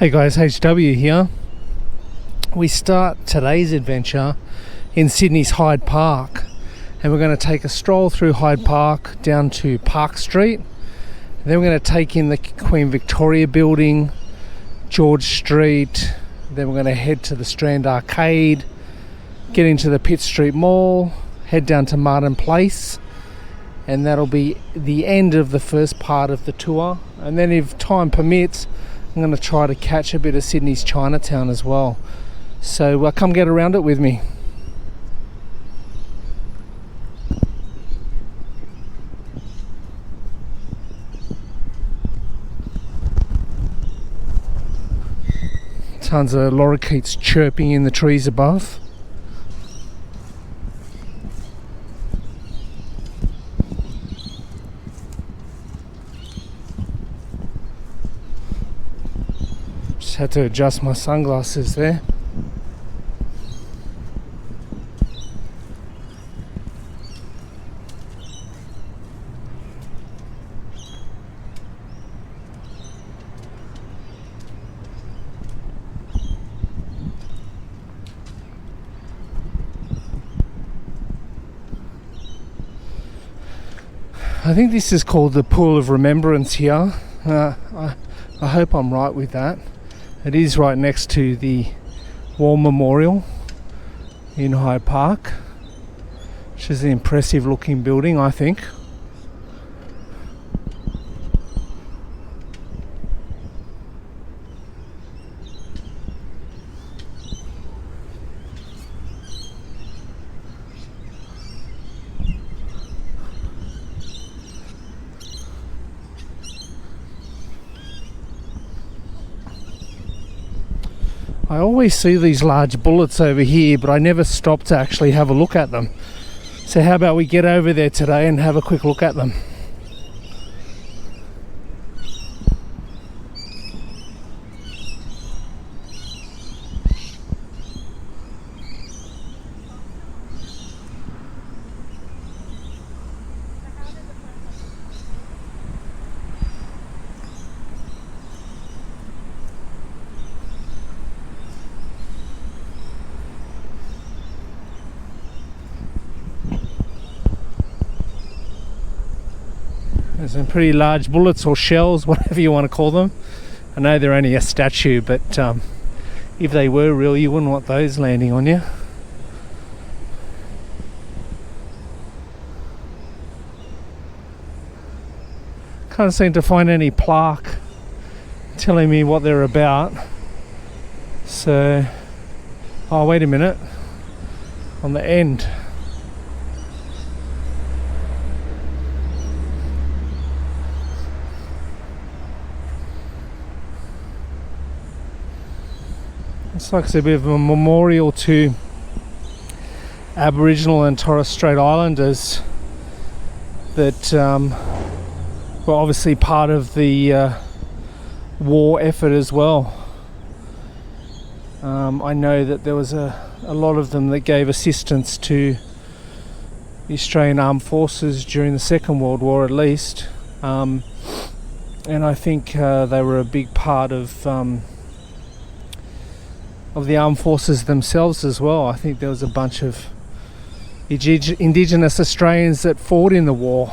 Hey guys, HW here. We start today's adventure in Sydney's Hyde Park, and we're going to take a stroll through Hyde Park down to Park Street. Then we're going to take in the Queen Victoria building, George Street. Then we're going to head to the Strand Arcade, get into the Pitt Street Mall, head down to Martin Place, and that'll be the end of the first part of the tour. And then if time permits, I'm going to try to catch a bit of Sydney's Chinatown as well. So come get around it with me. Tons of lorikeets chirping in the trees above. Just had to adjust my sunglasses there. I think this is called the Pool of Remembrance here. I hope I'm right with that. It is right next to the War Memorial in Hyde Park, which is an impressive looking building, I think. I always see these large bullets over here, but I never stop to actually have a look at them. So how about we get over there today and have a quick look at them. There's some pretty large bullets or shells, whatever you want to call them. I know they're only a statue, but if they were real, you wouldn't want those landing on you. Can't seem to find any plaque telling me what they're about. So, oh wait a minute, on the end. Looks like it's a bit of a memorial to Aboriginal and Torres Strait Islanders that were obviously part of the war effort as well. I know that there was a lot of them that gave assistance to the Australian Armed Forces during the Second World War at least, and I think they were a big part of the armed forces themselves as well. I think there was a bunch of Indigenous Australians that fought in the war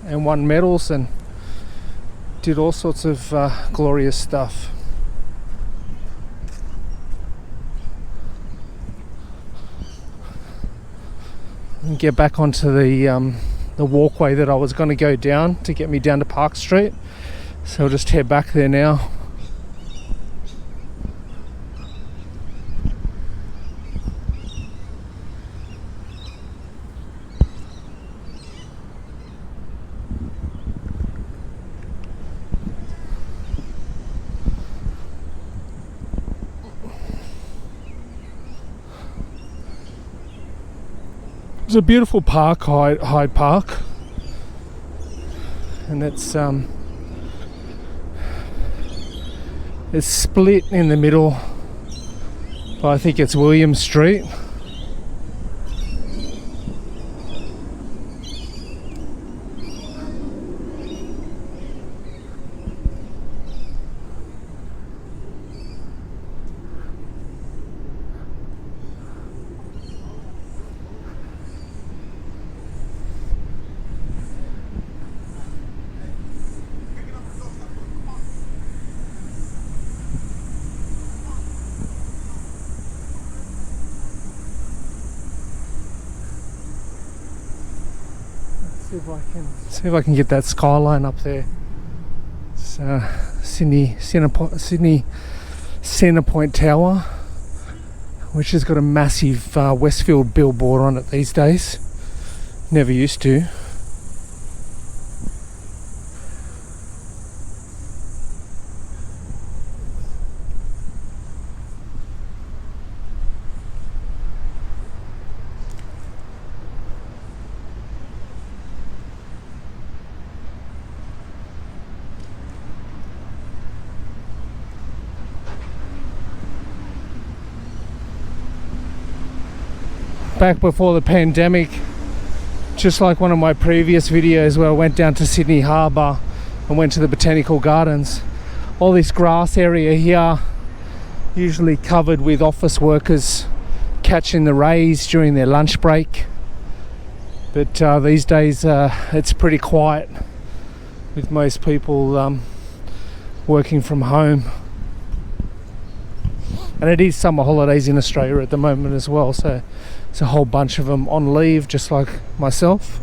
and won medals and did all sorts of glorious stuff. And get back onto the walkway that I was going to go down to get me down to Park Street. So I'll just head back there now. It's a beautiful park, Hyde Park, and it's split in the middle by, I think it's William Street. See if I can get that skyline up there. It's Sydney Centrepoint Tower, which has got a massive Westfield billboard on it these days. Never used to. Back before the pandemic, just like one of my previous videos where I went down to Sydney Harbour and went to the Botanical Gardens, all this grass area here usually covered with office workers catching the rays during their lunch break, but these days it's pretty quiet with most people working from home. And it is summer holidays in Australia at the moment as well, so it's a whole bunch of them on leave, just like myself.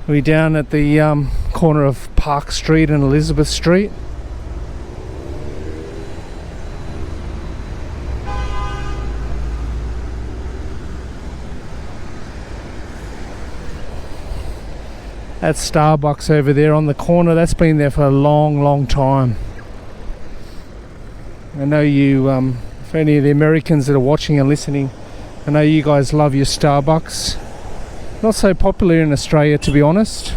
We're down at the corner of Park Street and Elizabeth Street. That Starbucks over there on the corner, that's been there for a long time. I know you, for any of the Americans that are watching and listening, I know you guys love your Starbucks. Not so popular in Australia, to be honest.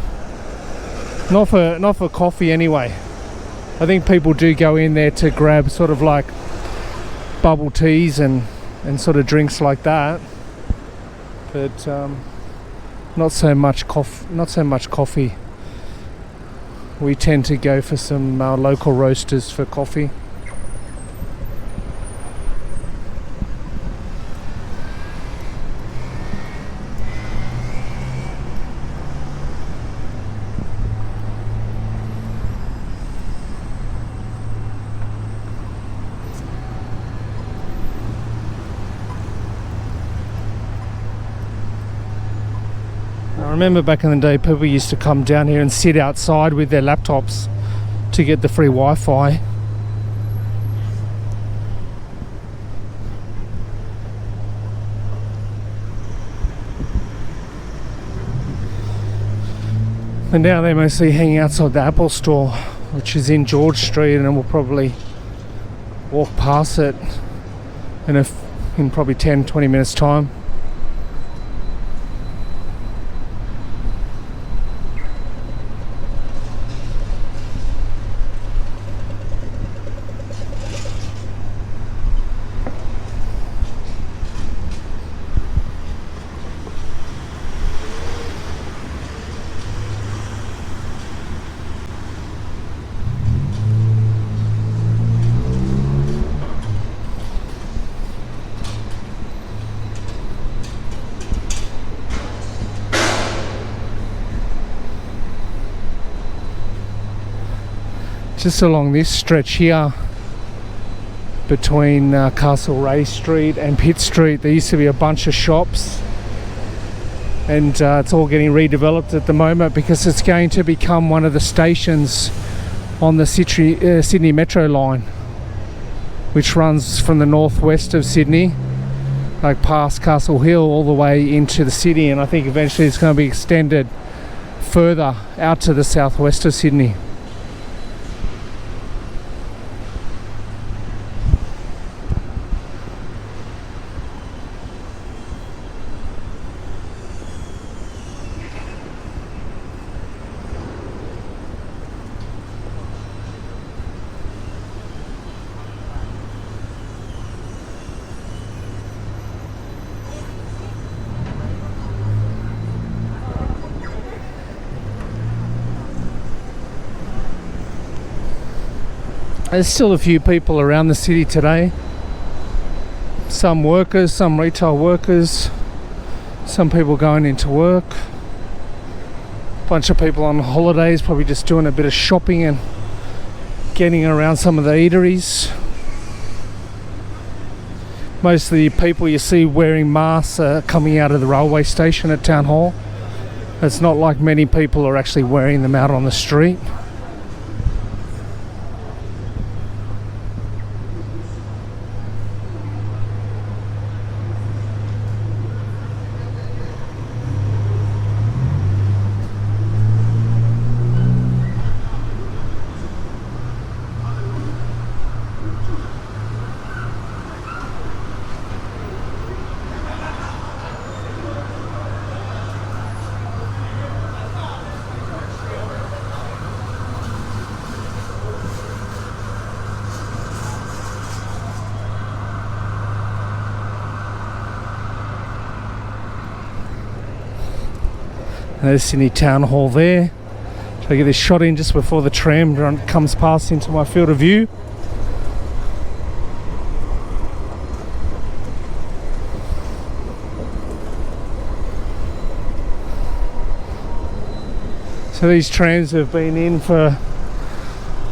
Not for coffee anyway. I think people do go in there to grab sort of like bubble teas and sort of drinks like that. But not so much coffee. We tend to go for some local roasters for coffee. I remember back in the day, people used to come down here and sit outside with their laptops to get the free Wi-Fi. And now they mostly hang outside the Apple store, which is in George Street, and we'll probably walk past it in probably 10-20 minutes time. Just along this stretch here between Castlereagh Street and Pitt Street, there used to be a bunch of shops, and it's all getting redeveloped at the moment because it's going to become one of the stations on the Sydney Metro line, which runs from the northwest of Sydney, like past Castle Hill, all the way into the city, and I think eventually it's going to be extended further out to the southwest of Sydney. There's still a few people around the city today. Some workers, some retail workers, some people going into work. Bunch of people on holidays, probably just doing a bit of shopping and getting around some of the eateries. Most of the people you see wearing masks are coming out of the railway station at Town Hall. It's not like many people are actually wearing them out on the street. There's Sydney Town Hall there. Try to get this shot in just before the tram comes past into my field of view. So these trams have been in for,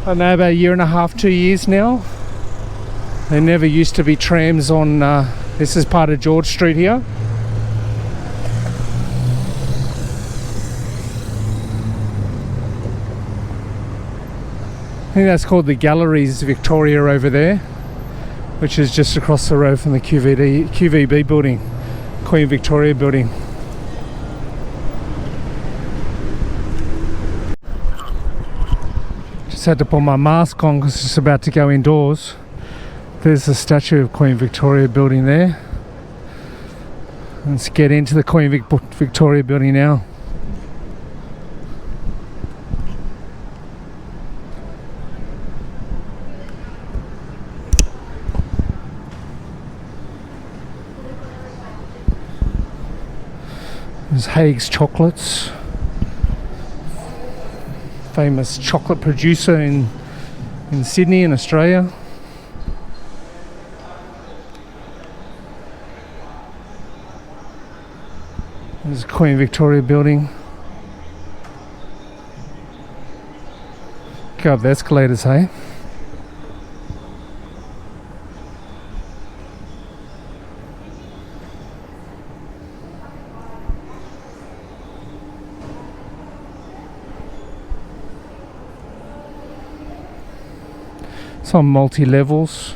I don't know, about a year and a half, 2 years now. There never used to be trams on, this is part of George Street here. I think that's called the Galleries Victoria over there, which is just across the road from the QVB building, Queen Victoria building. Just had to put my mask on because it's about to go indoors. There's the statue of Queen Victoria building there. Let's get into the Queen Victoria building now. There's Haig's Chocolates, famous chocolate producer in Sydney in Australia. There's Queen Victoria building. Go up the escalators, hey? It's on multi-levels.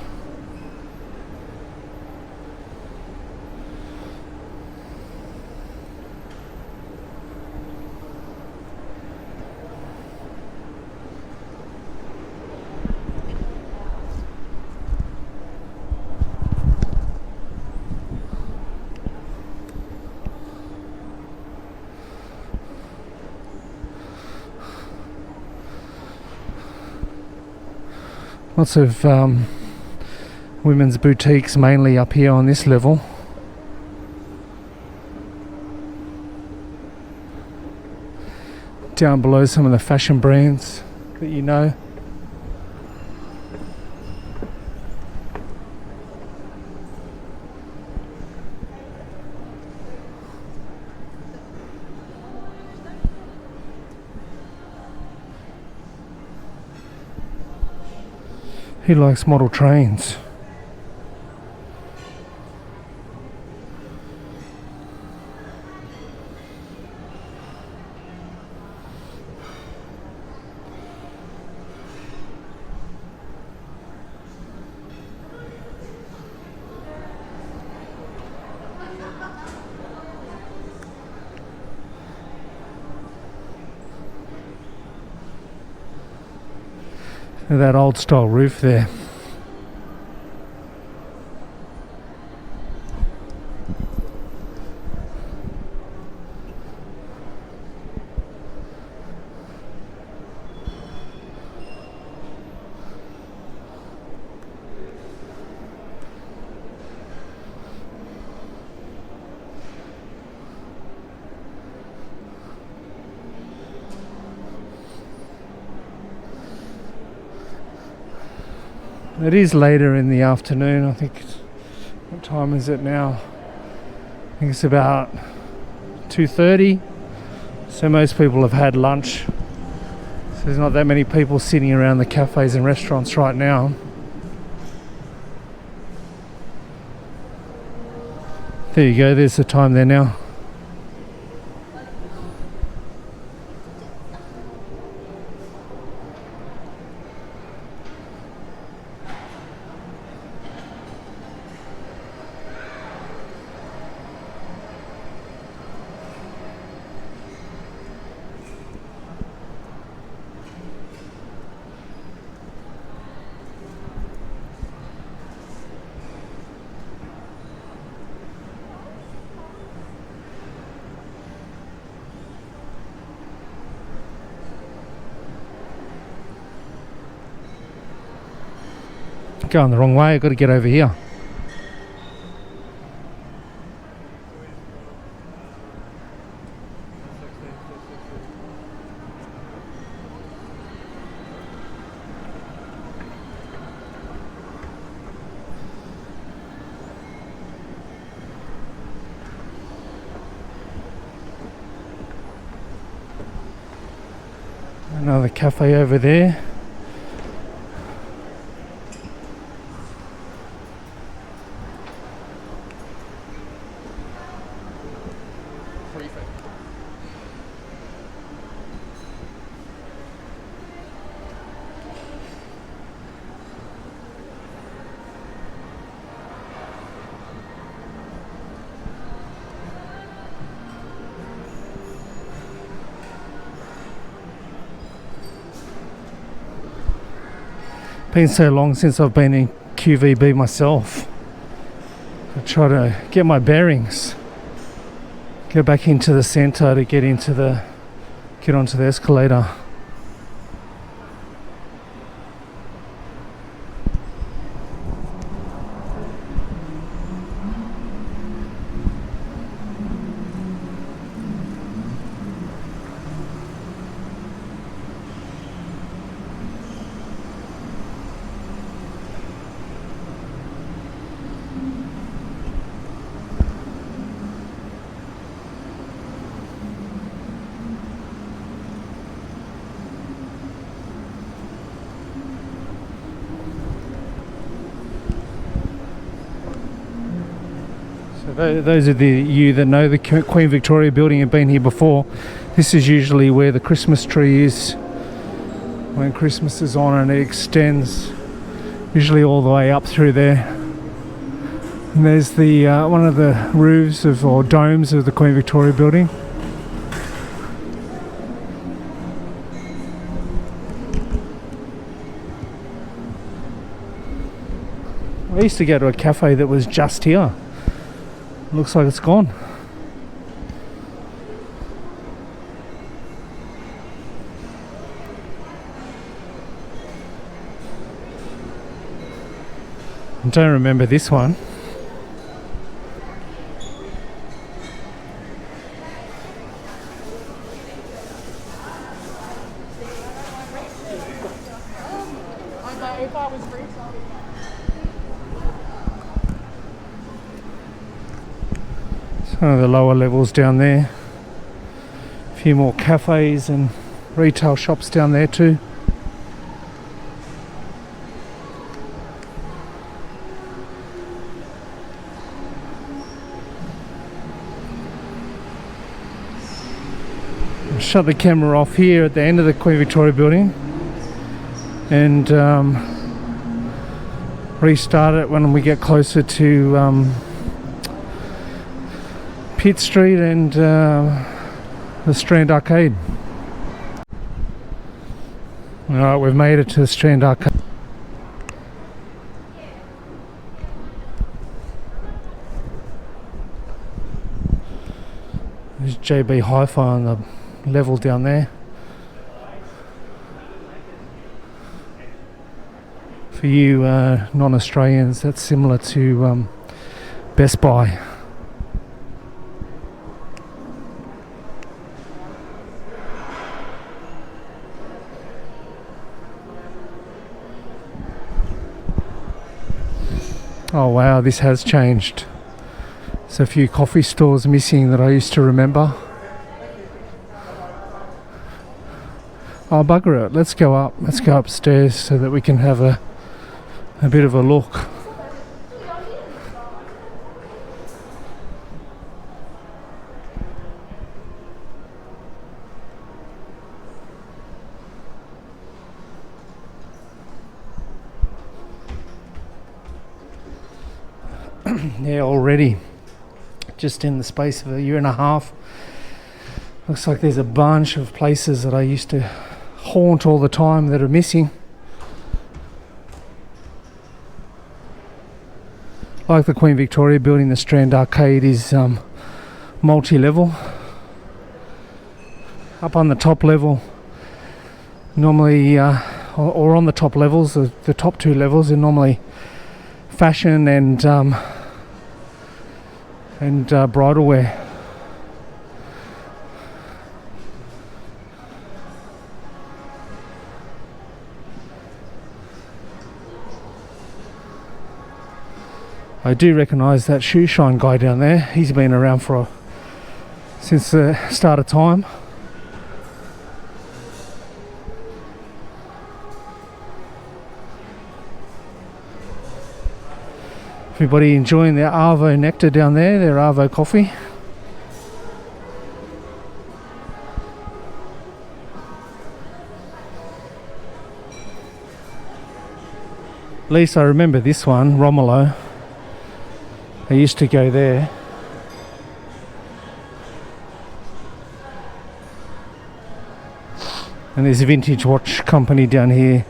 Lots of women's boutiques, mainly up here on this level. Down below, some of the fashion brands that you know. He likes model trains. That old style roof there. It is later in the afternoon. I think, what time is it now? I think it's about 2:30 So most people have had lunch. So there's not that many people sitting around the cafes and restaurants right now. There you go, there's the time there now. Going the wrong way, I've got to get over here. Another cafe over there. Been so long since I've been in QVB myself. I try to get my bearings. Go back into the centre to get onto the escalator. Those of you that know the Queen Victoria building and been here before, this is usually where the Christmas tree is when Christmas is on, and it extends usually all the way up through there. And there's the one of the roofs or domes of the Queen Victoria building. I used to go to a cafe that was just here. Looks like it's gone. I don't remember this one. One of the lower levels down there. A few more cafes and retail shops down there too. I'll shut the camera off here at the end of the Queen Victoria building and restart it when we get closer to Pitt Street and the Strand Arcade. Alright, we've made it to the Strand Arcade. There's JB Hi-Fi on the level down there. For you non-Australians, that's similar to Best Buy. Oh wow, this has changed. There's a few coffee stores missing that I used to remember. Oh, bugger it. Let's go up. Let's go upstairs so that we can have a bit of a look. Yeah, already, just in the space of a year and a half, looks like there's a bunch of places that I used to haunt all the time that are missing. Like the Queen Victoria building, the Strand Arcade is multi-level. Up on the top level, normally, or on the top levels, the top two levels are normally fashion and bridal wear. I do recognise that shoe shine guy down there. He's been around since the start of time. Everybody enjoying their Arvo nectar down there, their Arvo coffee. At least I remember this one, Romolo. I used to go there. And there's a vintage watch company down here.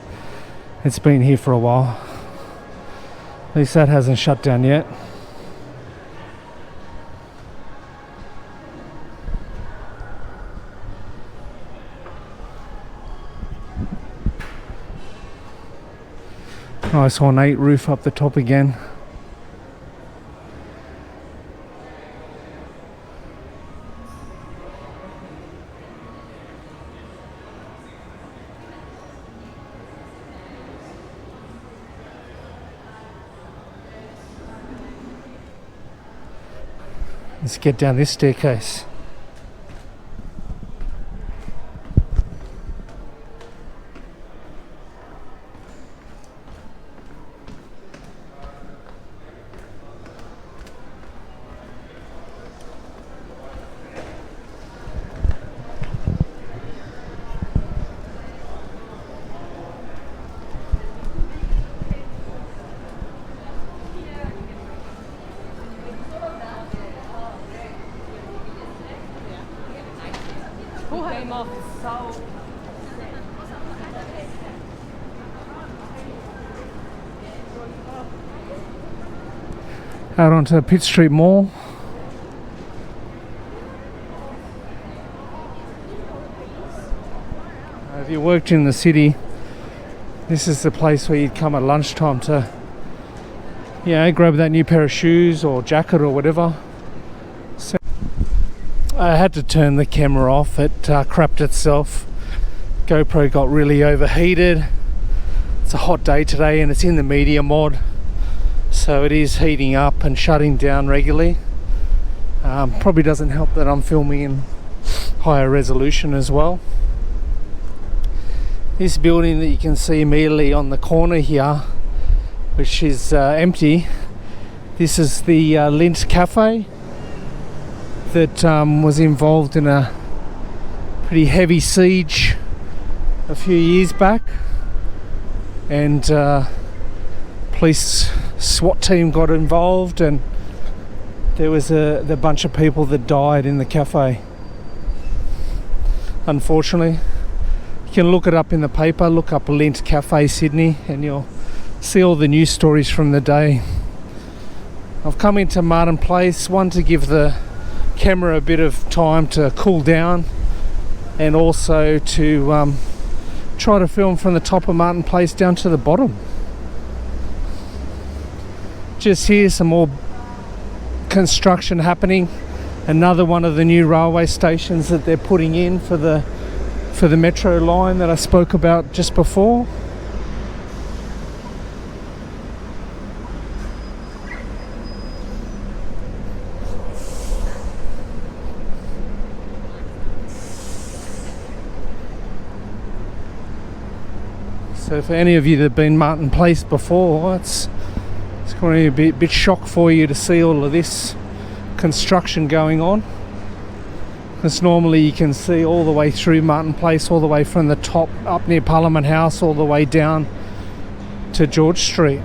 It's been here for a while. At least that hasn't shut down yet. Nice ornate roof up the top again. Let's get down this staircase. Out onto Pitt Street Mall. If you worked in the city, this is the place where you'd come at lunchtime to, grab that new pair of shoes or jacket or whatever. So I had to turn the camera off. It crapped itself. GoPro got really overheated. It's a hot day today and it's in the media mod. So it is heating up and shutting down regularly. Probably doesn't help that I'm filming in higher resolution as well. This building that you can see immediately on the corner here, which is empty, this is the Lint Cafe that was involved in a pretty heavy siege a few years back, and police SWAT team got involved, and there was the bunch of people that died in the cafe, unfortunately. You can look it up in the paper, look up Lint Cafe Sydney, and you'll see all the news stories from the day. I've come into Martin Place, one, to give the camera a bit of time to cool down, and also to try to film from the top of Martin Place down to the bottom. Just here, some more construction happening. Another one of the new railway stations that they're putting in for the metro line that I spoke about just before. So for any of you that have been Martin Place before, it's going to be a bit shock for you to see all of this construction going on, because normally you can see all the way through Martin Place, all the way from the top up near Parliament House, all the way down to George Street.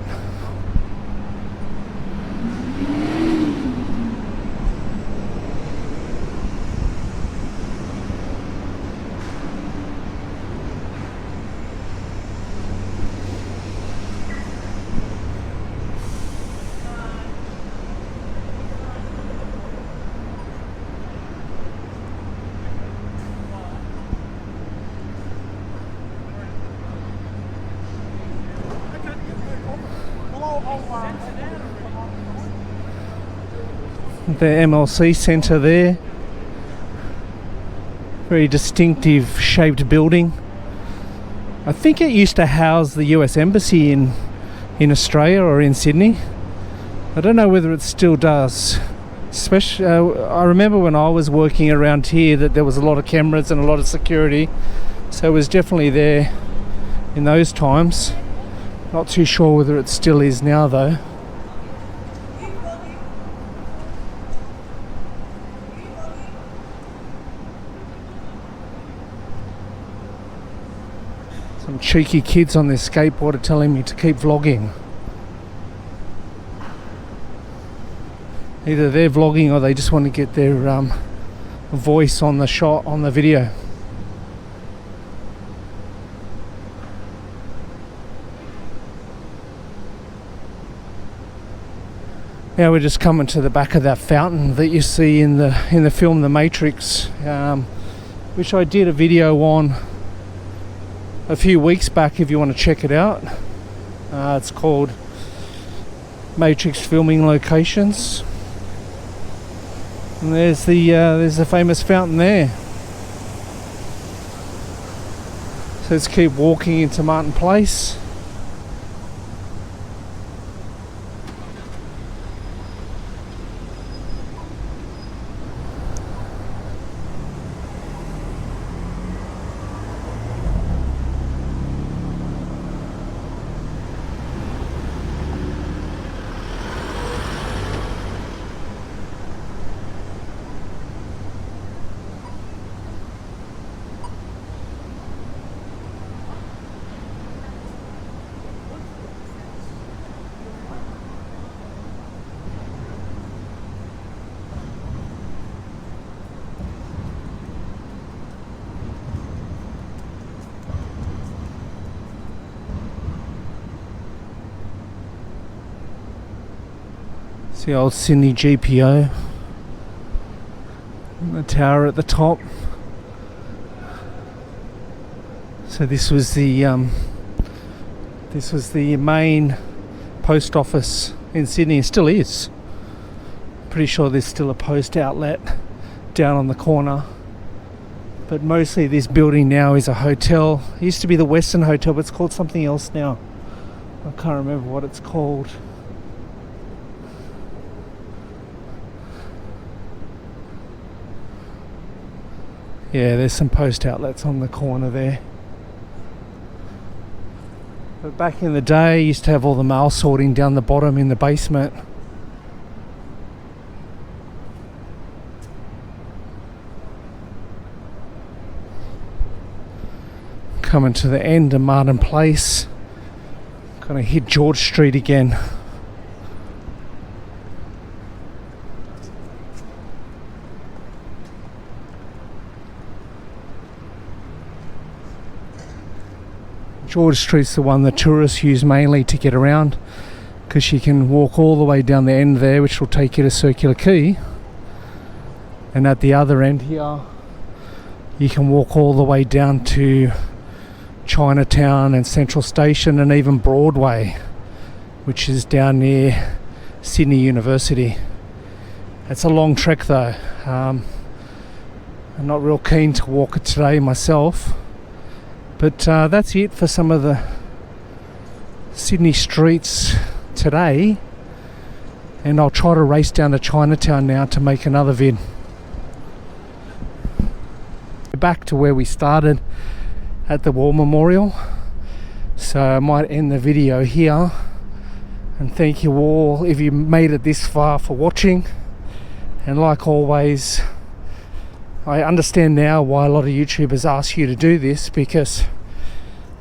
The MLC Centre there, very distinctive shaped building. I think it used to house the US Embassy in Australia or in Sydney. I don't know whether it still does. Especially, I remember when I was working around here that there was a lot of cameras and a lot of security, so it was definitely there in those times. Not too sure whether it still is now though. Some cheeky kids on their skateboard are telling me to keep vlogging. Either they're vlogging or they just want to get their voice on the shot, on the video. Now we're just coming to the back of that fountain that you see in the film The Matrix, which I did a video on a few weeks back if you want to check it out. It's called Matrix Filming Locations. And there's the famous fountain there. So let's keep walking into Martin Place. It's the old Sydney GPO and the tower at the top. So this was the main post office in Sydney. It still is. Pretty sure there's still a post outlet down on the corner. But mostly this building now is a hotel. It used to be the Western Hotel, but it's called something else now. I can't remember what it's called. Yeah, there's some post outlets on the corner there. But back in the day, I used to have all the mail sorting down the bottom in the basement. Coming to the end of Martin Place. Gonna hit George Street again. George Street's the one the tourists use mainly to get around, because you can walk all the way down the end there, which will take you to Circular Quay, and at the other end here you can walk all the way down to Chinatown and Central Station and even Broadway, which is down near Sydney University. It's a long trek though. I'm not real keen to walk it today myself. But that's it for some of the Sydney streets today, and I'll try to race down to Chinatown now to make another vid. Back to where we started at the War Memorial. So I might end the video here, and thank you all if you made it this far for watching. And like always, I understand now why a lot of YouTubers ask you to do this, because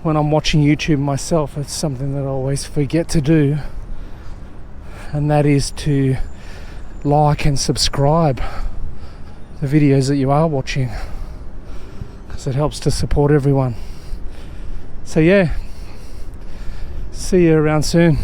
when I'm watching YouTube myself, it's something that I always forget to do, and that is to like and subscribe the videos that you are watching, because it helps to support everyone. So yeah, see you around soon.